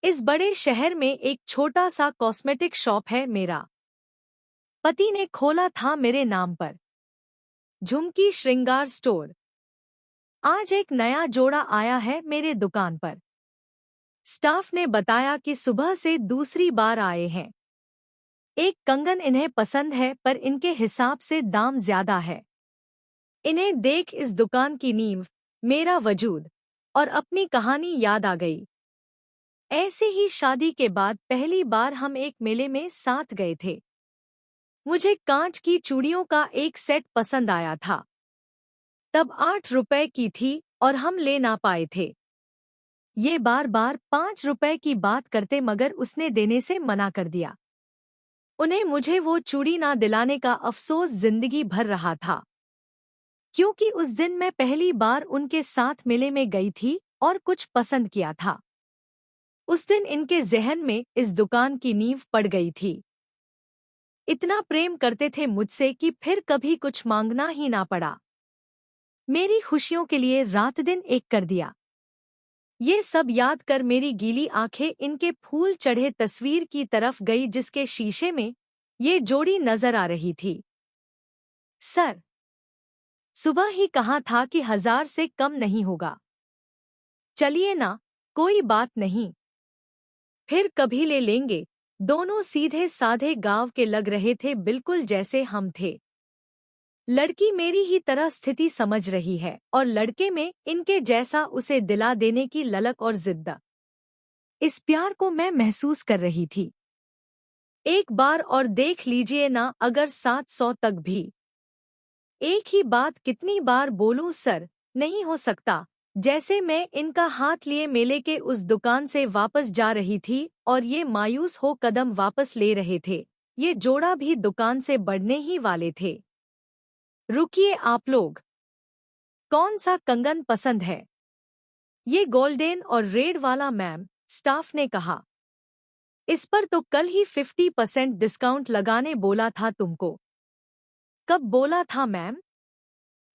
इस बड़े शहर में एक छोटा सा कॉस्मेटिक शॉप है मेरा। पति ने खोला था मेरे नाम पर, झुमकी श्रृंगार स्टोर। आज एक नया जोड़ा आया है मेरे दुकान पर। स्टाफ ने बताया कि सुबह से दूसरी बार आए हैं। एक कंगन इन्हें पसंद है पर इनके हिसाब से दाम ज्यादा है। इन्हें देख इस दुकान की नींव, मेरा वजूद और अपनी कहानी याद आ गई। ऐसे ही शादी के बाद पहली बार हम एक मेले में साथ गए थे। मुझे कांच की चूड़ियों का एक सेट पसंद आया था। तब 8 रुपए की थी और हम ले ना पाए थे। ये बार बार 5 रुपए की बात करते मगर उसने देने से मना कर दिया। उन्हें मुझे वो चूड़ी ना दिलाने का अफसोस जिंदगी भर रहा था, क्योंकि उस दिन मैं पहली बार उनके साथ मेले में गई थी और कुछ पसंद किया था। उस दिन इनके ज़हन में इस दुकान की नींव पड़ गई थी। इतना प्रेम करते थे मुझसे कि फिर कभी कुछ मांगना ही ना पड़ा। मेरी खुशियों के लिए रात दिन एक कर दिया। ये सब याद कर मेरी गीली आंखें इनके फूल चढ़े तस्वीर की तरफ गई जिसके शीशे में ये जोड़ी नजर आ रही थी। सर, सुबह ही कहा था कि 1000 से कम नहीं होगा। चलिए ना, कोई बात नहीं, फिर कभी ले लेंगे। दोनों सीधे साधे गांव के लग रहे थे, बिल्कुल जैसे हम थे। लड़की मेरी ही तरह स्थिति समझ रही है और लड़के में इनके जैसा उसे दिला देने की ललक और जिद्द। इस प्यार को मैं महसूस कर रही थी। एक बार और देख लीजिए ना, अगर 700 तक भी। एक ही बात कितनी बार बोलूं सर, नहीं हो सकता। जैसे मैं इनका हाथ लिए मेले के उस दुकान से वापस जा रही थी और ये मायूस हो कदम वापस ले रहे थे। ये जोड़ा भी दुकान से बढ़ने ही वाले थे। रुकिए आप लोग, कौन सा कंगन पसंद है? ये गोल्डन और रेड वाला मैम, स्टाफ ने कहा। इस पर तो कल ही 50% डिस्काउंट लगाने बोला था तुमको। कब बोला था मैम?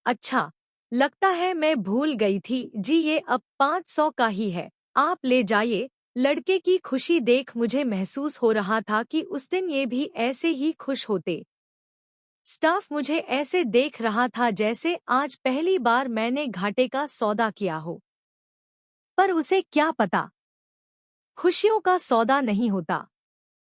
अच्छा, लगता है मैं भूल गई थी जी। ये अब 500 का ही है, आप ले जाइए। लड़के की खुशी देख मुझे महसूस हो रहा था कि उस दिन ये भी ऐसे ही खुश होते। स्टाफ मुझे ऐसे देख रहा था जैसे आज पहली बार मैंने घाटे का सौदा किया हो। पर उसे क्या पता, खुशियों का सौदा नहीं होता।